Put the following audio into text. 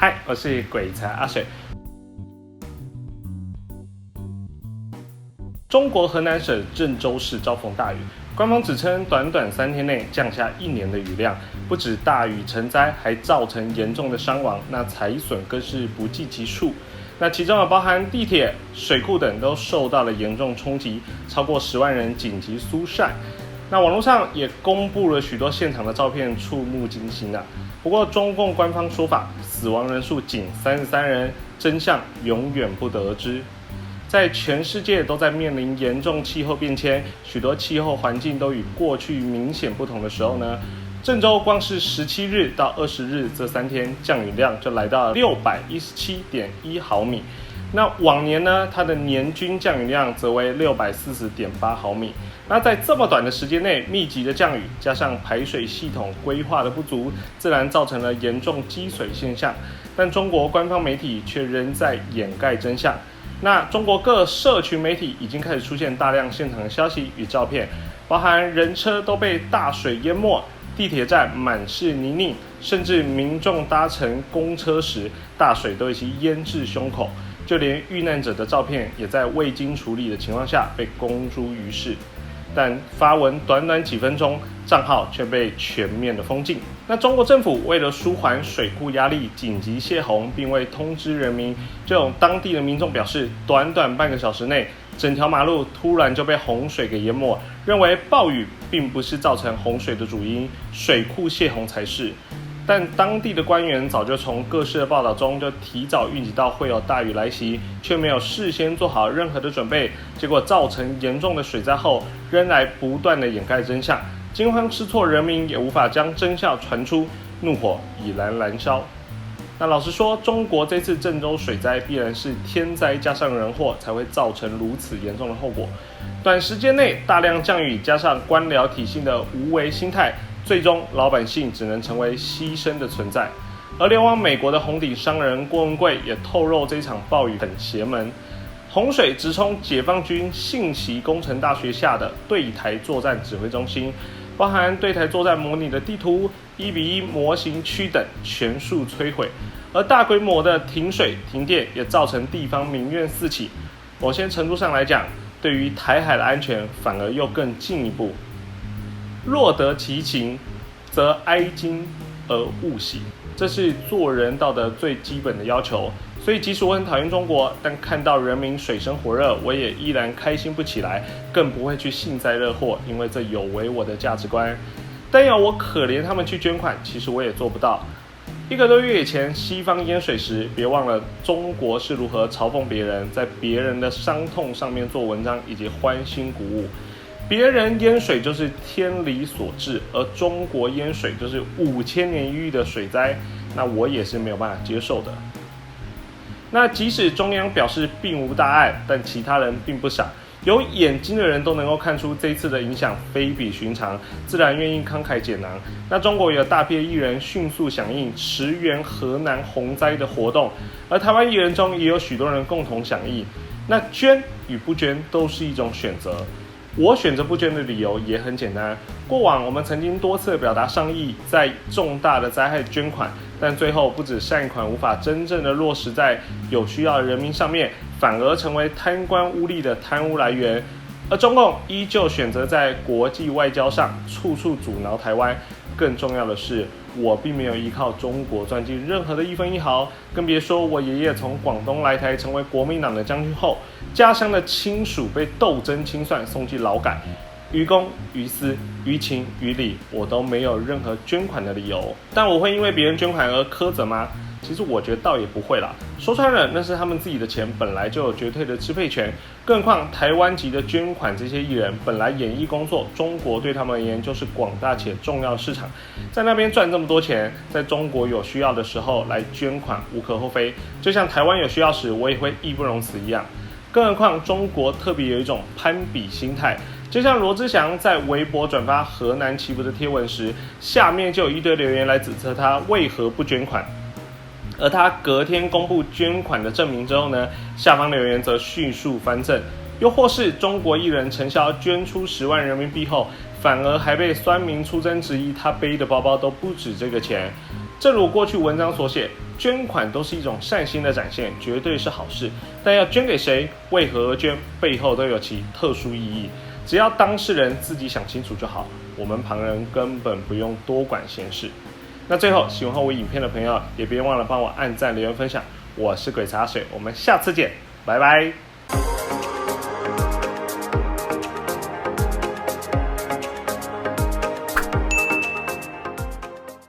嗨，我是鬼才阿水。中国河南省郑州市遭逢大雨，官方指称短短3天内降下1年的雨量，不止大雨成灾，还造成严重的伤亡，那财损更是不计其数。那其中包含地铁、水库等都受到了严重冲击，超过10万人紧急疏散。那网络上也公布了许多现场的照片，触目惊心啊。不过中共官方说法，死亡人数仅33人，真相永远不得而知。在全世界都在面临严重气候变迁，许多气候环境都与过去明显不同的时候呢，郑州光是17日到20日这3天降雨量就来到617.1毫米。那往年呢，它的年均降雨量则为640.8毫米。那在这么短的时间内，密集的降雨加上排水系统规划的不足，自然造成了严重积水现象。但中国官方媒体却仍在掩盖真相。那中国各社群媒体已经开始出现大量现场的消息与照片，包含人车都被大水淹没，地铁站满是泥泞，甚至民众搭乘公车时，大水都已经淹至胸口。就连遇难者的照片也在未经处理的情况下被公诸于世，但发文短短几分钟，账号却被全面的封禁。那中国政府为了舒缓水库压力，紧急泄洪，并未通知人民，就有当地的民众表示，短短半个小时内，整条马路突然就被洪水给淹没，认为暴雨并不是造成洪水的主因，水库泄洪才是。但当地的官员早就从各式的报道中就提早预计到会有大雨来袭，却没有事先做好任何的准备，结果造成严重的水灾后，仍然不断的掩盖真相，惊慌失措人民也无法将真相传出，怒火已然燃烧。那老实说，中国这次郑州水灾必然是天灾加上人祸，才会造成如此严重的后果。短时间内大量降雨加上官僚体系的无为心态，最终老百姓只能成为牺牲的存在。而流亡美国的红顶商人郭文贵也透露，这场暴雨很邪门，洪水直冲解放军信息工程大学下的对台作战指挥中心，包含对台作战模拟的地图、1:1模型区等全数摧毁。而大规模的停水停电也造成地方民怨四起，某些程度上来讲，对于台海的安全反而又更进一步。若得其情，则哀矜而勿喜，这是做人道德最基本的要求。所以即使我很讨厌中国，但看到人民水深火热，我也依然开心不起来，更不会去幸灾乐祸，因为这有违我的价值观。但要我可怜他们去捐款，其实我也做不到。1个多月以前，西方淹水时，别忘了中国是如何嘲讽别人，在别人的伤痛上面做文章，以及欢欣鼓舞。别人淹水就是天理所致，而中国淹水就是5000年一遇的水灾，那我也是没有办法接受的。那即使中央表示并无大碍，但其他人并不傻，有眼睛的人都能够看出这一次的影响非比寻常，自然愿意慷慨解囊。那中国有大批艺人迅速响应驰援河南洪灾的活动，而台湾艺人中也有许多人共同响应。那捐与不捐都是一种选择。我选择不捐的理由也很简单，过往我们曾经多次表达善意，在重大的灾害捐款，但最后不止善款无法真正的落实在有需要的人民上面，反而成为贪官污吏的贪污来源。而中共依旧选择在国际外交上处处阻挠台湾。更重要的是，我并没有依靠中国赚进任何的一分一毫，更别说我爷爷从广东来台成为国民党的将军后，家乡的亲属被斗争清算送进劳改，于公于私于情于理，我都没有任何捐款的理由。但我会因为别人捐款而苛责吗？其实我觉得倒也不会啦，说穿了，那是他们自己的钱，本来就有绝对的支配权。更何况台湾籍的捐款这些艺人，本来演艺工作，中国对他们而言就是广大且重要的市场，在那边赚这么多钱，在中国有需要的时候来捐款无可厚非，就像台湾有需要时，我也会义不容辞一样。更何况中国特别有一种攀比心态，就像罗志祥在微博转发河南祈福的贴文时，下面就有一堆留言来指责他为何不捐款。而他隔天公布捐款的证明之后呢，下方留言则迅速翻正，又或是中国艺人陈潇捐出10万人民币后，反而还被酸民出征质疑他背的包包都不止这个钱。正如过去文章所写，捐款都是一种善心的展现，绝对是好事。但要捐给谁，为何而捐，背后都有其特殊意义。只要当事人自己想清楚就好，我们旁人根本不用多管闲事。那最后，喜欢我影片的朋友也别忘了帮我按赞、留言、分享。我是鬼茶水，我们下次见，拜拜。